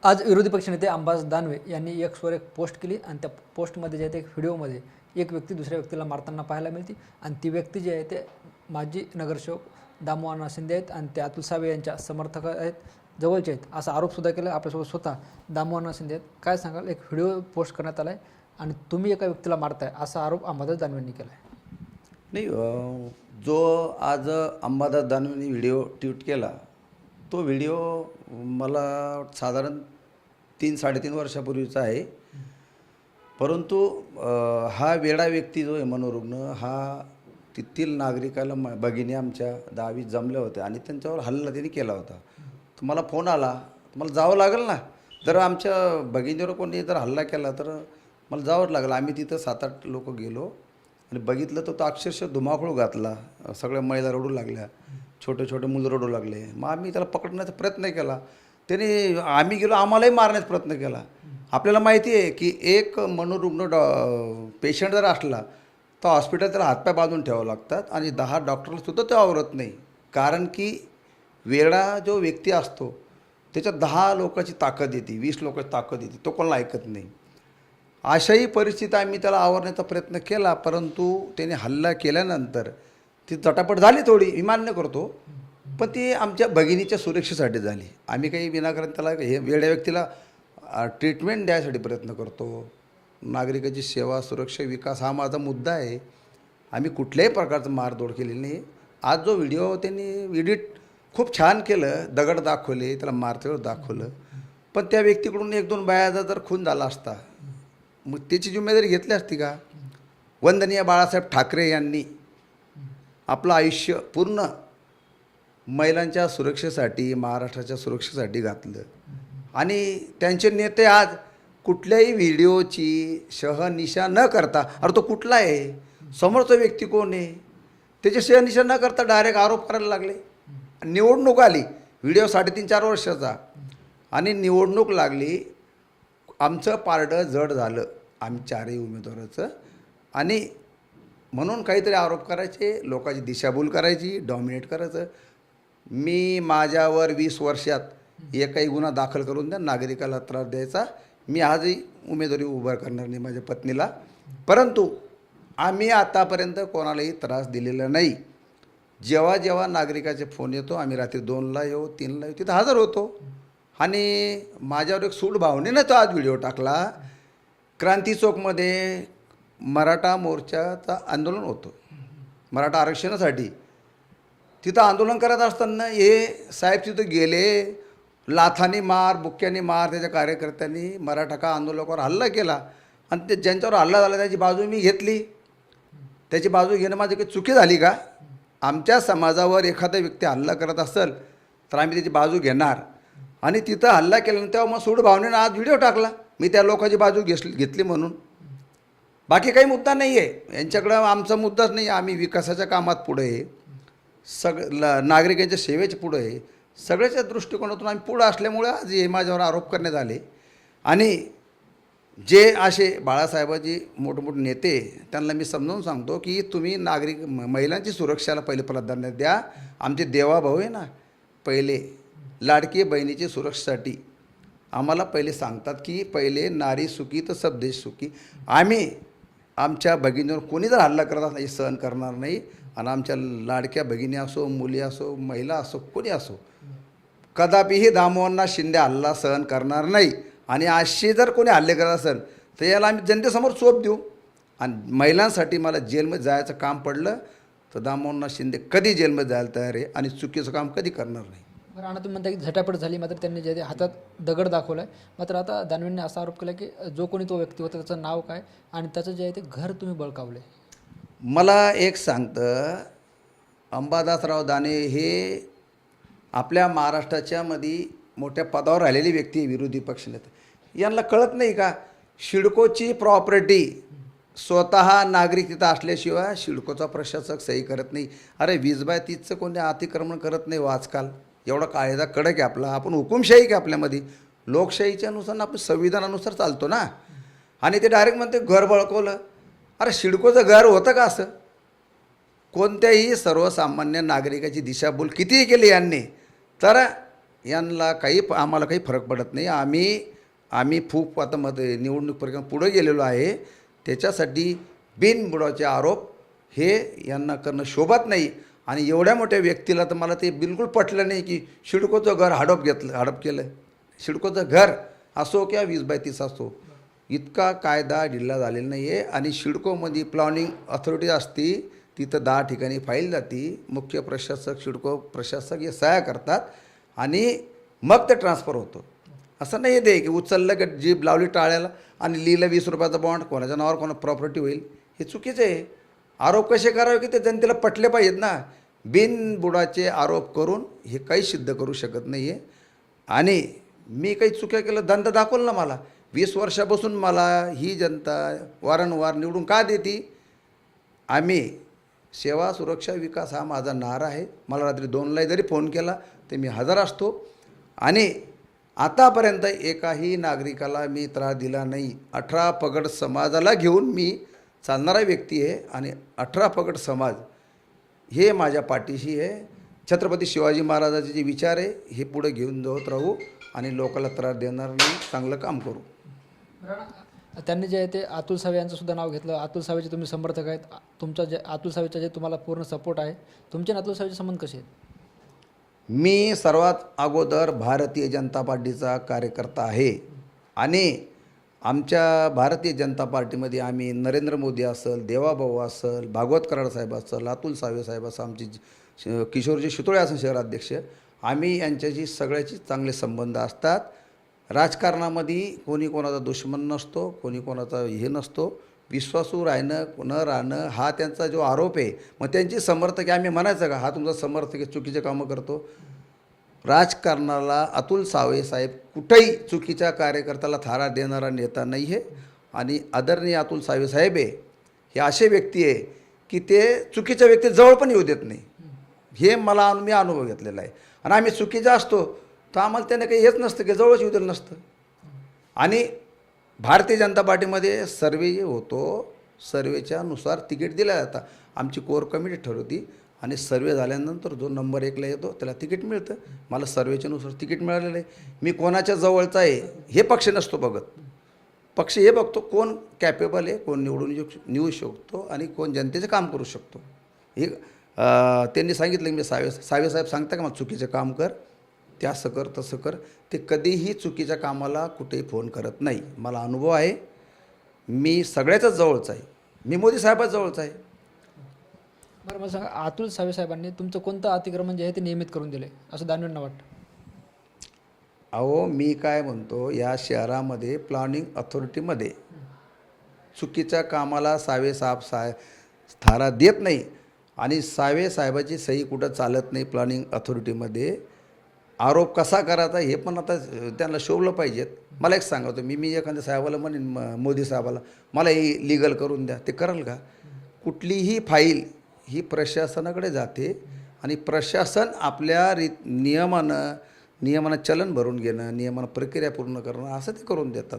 आज विरोधी पक्षनेते अंबादास दानवे यांनी एक्सवर एक पोस्ट केली आणि त्या पोस्टमध्ये जे आहे ते एक व्हिडिओमध्ये एक व्यक्ती दुसऱ्या व्यक्तीला मारताना पाहायला मिळते आणि ती व्यक्ती जी आहे ते माजी नगरसेवक दामोअण्णा शिंदे आहेत आणि ते अतुल सावे यांच्या समर्थक आहेत, जवळचे आहेत असा आरोपसुद्धा केला आपल्यासोबत स्वतः दामोअण्णा शिंदे आहेत. काय सांगाल, एक व्हिडिओ पोस्ट करण्यात आला आहे आणि तुम्ही एका व्यक्तीला मारताय असा आरोप अंबादास दानवेंनी केला आहे. नाही, जो आज अंबादास दानवेंनी व्हिडिओ ट्विट केला तो व्हिडिओ मला साधारण 3-3.5 वर्षापूर्वीचा आहे. परंतु हा वेडा व्यक्ती जो आहे मनोरुग्ण हा तेथील नागरिकाला भगिनी आमच्या 10-20 जमल्या होत्या आणि त्यांच्यावर हल्ला त्यांनी केला होता. तर मला फोन आला, मला जावं लागेल ना, जर आमच्या भगिनीवर कोणी जर हल्ला केला तर मला जावंच लागलं. आम्ही तिथं 7-8 लोक गेलो आणि बघितलं तर तो अक्षरशः धुमाकूळ घातला. सगळ्या महिला रडू लागल्या, छोटे छोटे मुलं रडू लागले. मग आम्ही त्याला पकडण्याचा प्रयत्न केला. त्याने आम्ही गेलो, आम्हालाही मारण्याचा प्रयत्न केला. आपल्याला माहिती आहे की एक मनोरुग्ण पेशंट जर असला तर हॉस्पिटल त्याला हातपाय बांधून ठेवावं लागतात आणि 10 डॉक्टरलासुद्धा ते आवरत नाही. कारण की वेडा जो व्यक्ती असतो त्याच्यात 10 लोकांची ताकद येते, 20 लोकांची ताकद येते, तो कोणाला ऐकत नाही. अशाही परिस्थितीत आम्ही त्याला आवरण्याचा प्रयत्न केला, परंतु त्याने हल्ला केल्यानंतर ती चटापट झाली थोडी, मी मान्य करतो, पण ती आमच्या भगिनीच्या सुरक्षेसाठी झाली. आम्ही काही विनाकारण त्याला हे वेड्या व्यक्तीला ट्रीटमेंट द्यायसाठी प्रयत्न करतो. नागरिकाची सेवा, सुरक्षा, विकास हा माझा मुद्दा आहे. आम्ही कुठल्याही प्रकारचं मारधोड केलेली नाही. आज जो व्हिडिओ त्यांनी एडिट खूप छान केलं, दगड दाखवले, त्याला मारतेवर दाखवलं, पण त्या व्यक्तीकडून 1-2 बायाचा जर खून झाला असता मग त्याची जिम्मेदारी घेतली असती का? वंदनीय बाळासाहेब ठाकरे यांनी आपलं आयुष्य पूर्ण महिलांच्या सुरक्षेसाठी, महाराष्ट्राच्या सुरक्षेसाठी घातलं आणि त्यांचे नेते आज कुठल्याही व्हिडिओची शहनिशा न करता, अरे तो कुठला आहे, समोरचा व्यक्ती कोण आहे, त्याची शहनिशा न करता डायरेक्ट आरोप करायला लागले. निवडणूक आली, व्हिडिओ 3.5-4 वर्षाचा, आणि निवडणूक लागली, आमचं पारडं जड झालं आम्ही 4ही उमेदवाराचं, आणि म्हणून काहीतरी आरोप करायचे, लोकांची दिशाभूल करायची, डॉमिनेट करायचं. मी माझ्यावर 20 वर्षात एकही गुन्हा दाखल करून द्या, नागरिकाला त्रास द्यायचा, मी आजही उमेदवारी उभा करणार नाही माझ्या पत्नीला. परंतु आम्ही आतापर्यंत कोणालाही त्रास दिलेला नाही. जेव्हा जेव्हा नागरिकाचे फोन येतो आम्ही रात्री 2ला येऊ, 3ला येऊ, तिथं हजर होतो. आणि माझ्यावर एक सूड भावनेनं तो आज व्हिडिओ टाकला. क्रांती चौकमध्ये मराठा मोर्चाचं आंदोलन होतं, मराठा आरक्षणासाठी. तिथं आंदोलन करत असताना हे साहेब तिथं गेले, लाथानी मार, बुक्क्यानी मार, त्याच्या कार्यकर्त्यांनी मराठा का आंदोलकावर हल्ला केला आणि ते ज्यांच्यावर हल्ला झाला त्याची बाजू मी घेतली. त्याची बाजू घेणं माझी काही चुकी झाली का? आमच्या समाजावर एखादा व्यक्ती हल्ला करत असेल तर आम्ही त्याची बाजू घेणार. आणि तिथं हल्ला केल्यानंतर तेव्हा मग सूड भावनेनं आज व्हिडिओ टाकला, मी त्या लोकांची बाजू घेतली म्हणून. बाकी काही मुद्दा नाही आहे यांच्याकडं, आमचा मुद्दाच नाही. आम्ही विकासाच्या कामात पुढे आहे, नागरिकांच्या सेवेच्या पुढे आहे, सगळ्याच्या दृष्टिकोनातून आम्ही पुढं असल्यामुळे आज हे माझ्यावर आरोप करण्यात आले. आणि जे असे बाळासाहेबाजी मोठमोठे नेते त्यांना मी समजावून सांगतो की तुम्ही महिलांची सुरक्षाला पहिले प्राधान्य द्या. आमचे देवाभाऊ आहे ना, पहिले लाडकी बहिणीची सुरक्षेसाठी आम्हाला पहिले सांगतात की पहिले नारी सुखी तर सब देश सुखी. आम्ही आमच्या भगिनीवर कोणी जर हल्ला करत असला सहन करणार नाही. आणि आमच्या लाडक्या भगिनी असो, मुली असो, महिला असो, कोणी असो, कदापिही दामोअण्णा शिंदे हल्ला सहन करणार नाही. आणि असे जर कोणी हल्ले करत असेल तर याला आम्ही जनतेसमोर चोप देऊ. आणि महिलांसाठी मला जेलमध्ये जायचं काम पडलं तर दामोअण्णा शिंदे कधी जेलमध्ये जायला तयार आहे आणि चुकीचं काम कधी करणार नाही. बरं, आणि तुम्ही म्हणता की झटापट झाली, मात्र त्यांनी जे हातात दगड दाखवला आहे. मात्र आता दानवेंनी असा आरोप केला की जो कोणी तो व्यक्ती होता त्याचं नाव काय आणि त्याचं जे आहे ते घर तुम्ही बळकावलं आहे. मला एक सांगतं, अंबादासराव दानवे हे आपल्या महाराष्ट्राच्या मध्ये मोठ्या पदावर राहिलेली व्यक्ती आहे, विरोधी पक्षनेते. यांना कळत नाही का, सिडकोची प्रॉपर्टी स्वतः नागरिक तिथं असल्याशिवाय सिडकोचा प्रशासक सही करत नाही. अरे 20/30चं कोणी अतिक्रमण करत नाही आजकाल. एवढा कायदा कडक आहे आपला, आपण हुकुमशाही की आपल्यामध्ये लोकशाहीच्या नुसार आपण संविधानानुसार चालतो ना. आणि ते डायरेक्ट म्हणते घर बळकवलं. अरे सिडकोचं घर होतं का असं? कोणत्याही सर्वसामान्य नागरिकाची दिशाभूल कितीही केली यांनी तर यांना आम्हाला काही फरक पडत नाही. आम्ही खूप आता निवडणूक प्रक्रिया पुढे गेलेलो आहे. त्याच्यासाठी बिनबुडाचे आरोप हे यांना करणं शोभत नाही. आणि एवढ्या मोठ्या व्यक्तीला तर मला ते बिलकुल पटलं नाही की सिडकोचं घर हडप केलं. सिडकोचं घर असो किंवा 20/30 असो, इतका कायदा ढिल्ला झालेला नाही आहे. आणि सिडकोमध्ये प्लॅनिंग अथॉरिटी असती, तिथं 10 ठिकाणी फाईल जाती. मुख्य प्रशासक, सिडको प्रशासक हे सह्या करतात आणि मग ते ट्रान्सफर होतं. असं नाही आहे की उचललं की जीभ लावली टाळ्याला आणि लिहिलं 20 रुपयाचा बॉन्ड, कोणाच्या नावावर कोणा प्रॉपर्टी होईल. हे चुकीचं आहे. आरोप कसे करावे की ते जनतेला पटले पाहिजेत ना. बिनबुडाचे आरोप करून हे काही सिद्ध करू शकत नाही आहे. आणि मी काही चुक्या केलं, दंड दाखवलं ना मला. 20 वर्षापासून मला ही जनता वारंवार निवडून का देते? आम्ही सेवा, सुरक्षा, विकास हा माझा नारा आहे. मला रात्री 2ला जरी फोन केला तर मी हजर असतो. आणि आतापर्यंत एकाही नागरिकाला मी त्रास दिला नाही. 18 पगड समाजाला घेऊन मी चालणारा व्यक्ती आहे. आणि 18 पगड समाज हे माझ्या पाठीशी आहे. छत्रपती शिवाजी महाराजाचे जे विचार आहे हे पुढे घेऊन जात राहू आणि लोकांना त्रास देणार नाही, चांगलं काम करू. त्यांनी जे आहे ते अतुल सावे यांचं सुद्धा नाव घेतलं. अतुल सावेचे तुम्ही समर्थक आहेत. तुमचा जे अतुल सावेचा जे तुम्हाला पूर्ण सपोर्ट आहे. तुमचे आणि अतुल सावेचे संबंध कसे आहेत? मी सर्वात अगोदर भारतीय जनता पार्टीचा कार्यकर्ता आहे. आणि आमच्या भारतीय जनता पार्टीमध्ये आम्ही नरेंद्र मोदी असेल, देवाभाऊ असेल, भागवत कराड साहेब असेल, अतुल सावे साहेब असं, आमचे किशोरजी शितोळे असेल शहराध्यक्ष, आम्ही यांच्याशी सगळ्याची चांगले संबंध असतात. राजकारणामध्ये कोणी कोणाचा दुश्मन नसतो, कोणी कोणाचा हे नसतो. विश्वासू राहणं न राहणं हा त्यांचा जो आरोप आहे. मग त्यांची समर्थक आम्ही म्हणायचं का हा तुमचा समर्थक आहे, चुकीचे कामं करतो? राजकारणाला अतुल सावे साहेब कुठेही चुकीच्या कार्यकर्त्याला थारा देणारा नेता नाही आहे. आणि आदरणीय अतुल सावे साहेब आहे हे असे व्यक्ती आहे की ते चुकीच्या व्यक्ती जवळ पण येऊ देत नाही. हे मी अनुभव घेतलेला आहे. आणि आम्ही चुकीचा असतो तर आम्हाला त्याने काही हेच नसतं की जवळच येऊ दिलं नसतं. आणि भारतीय जनता पार्टीमध्ये सर्वे जे होतो, सर्वेच्या नुसार तिकीट दिलं जातं. आमची कोर कमिटी ठरवती आणि सर्वे झाल्यानंतर जो नंबर 1ला येतो त्याला तिकीट मिळतं. मला सर्वेच्या नुसार तिकीट मिळालेलं आहे. मी कोणाच्या जवळचा आहे हे पक्ष नसतो बघत. पक्ष हे बघतो कोण कॅपेबल आहे, कोण निवडू शकतो आणि कोण जनतेचं काम करू शकतो. हे त्यांनी सांगितलं की मी सावे साहेब सांगता का मला चुकीचं काम कर, ते असं कर तसं कर. ते कधीही चुकीच्या कामाला कुठेही फोन करत नाही. मला अनुभव आहे. मी सगळ्याचाच जवळचा आहे. मी मोदी साहेबाच जवळचा आहे. बरं, मला सांगा, अतुल सावे साहेबांनी तुमचं कोणतं अतिक्रमण जे आहे ते नियमित करून दिले असं दानवेंना वाटतं? अहो, मी काय म्हणतो, या शहरामध्ये प्लॅनिंग अथॉरिटीमध्ये चुकीच्या कामाला सावे साहेब थारा देत नाही. आणि सावे साहेबाची सही कुठं चालत नाही प्लॅनिंग अथॉरिटीमध्ये. आरोप कसा करायचा हे पण आता त्यांना शोभलं पाहिजेत. मला एक सांगतो, मी एखाद्या साहेबाला म्हणेन मोदी साहेबाला मला ही लिगल करून द्या, ते कराल का? कुठलीही फाईल ही प्रशासनाकडे जाते आणि प्रशासन आपल्या नियमानं चलन भरून घेणं, नियमानं प्रक्रिया पूर्ण करणं असं ते करून देतात.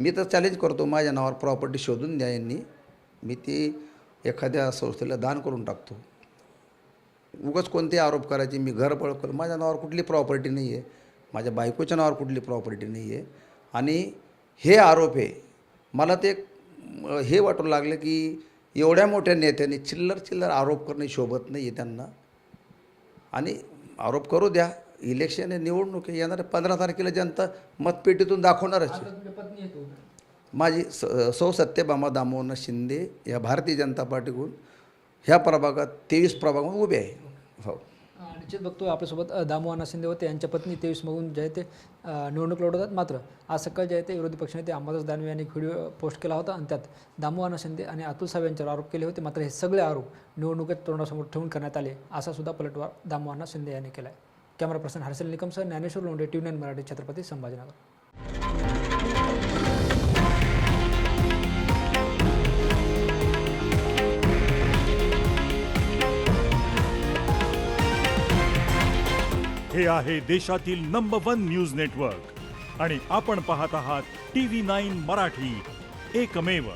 मी तर चॅलेंज करतो, माझ्या नावावर प्रॉपर्टी शोधून द्या यांनी, मी ती एखाद्या संस्थेला दान करून टाकतो. उगाच कोणते आरोप करायचे? मी घर पळकल, माझ्या नावावर कुठली प्रॉपर्टी नाही आहे, माझ्या बायकोच्या नावावर कुठली प्रॉपर्टी नाही आहे. आणि हे आरोप आहे, मला ते हे वाटू लागलं की एवढ्या मोठ्या नेत्यांनी चिल्लर आरोप करणे शोभत नाही आहे त्यांना. आणि आरोप करू द्या, इलेक्शन आहे, निवडणूक आहे, येणाऱ्या 15 तारखेला जनता मतपेटीतून दाखवणारच आहे. माझी सौ सत्यभामा दामोदर शिंदे या भारतीय जनता पार्टीकडून ह्या प्रभागात 23 प्रभागात उभे आहे. हो, निश्चित बघतो आपल्यासोबत दामोदर शिंदे होते, यांच्या पत्नी 23 मधून जे आहे ते निवडणूक लढवतात. मात्र आज सकाळी जे आहे ते विरोधी पक्षनेते अंबादास दानवे यांनी व्हिडिओ पोस्ट केला होता आणि त्यात दामोदर शिंदे आणि अतुल सावे यांच्यावर आरोप केले होते. मात्र हे सगळे आरोप निवडणुकीत तोंडासमोर ठेवून करण्यात आले, असा सुद्धा पलटवार दामोदर शिंदे यांनी केला आहे. कॅमेरा पर्सन हर्षल निकमसह ज्ञानेश्वर लोंढे, TV9 मराठी, छत्रपती संभाजीनगर. हे आहे देशातील नंबर 1 न्यूज नेटवर्क आणि आपण पाहत आहात TV9 मराठी, एकमेव.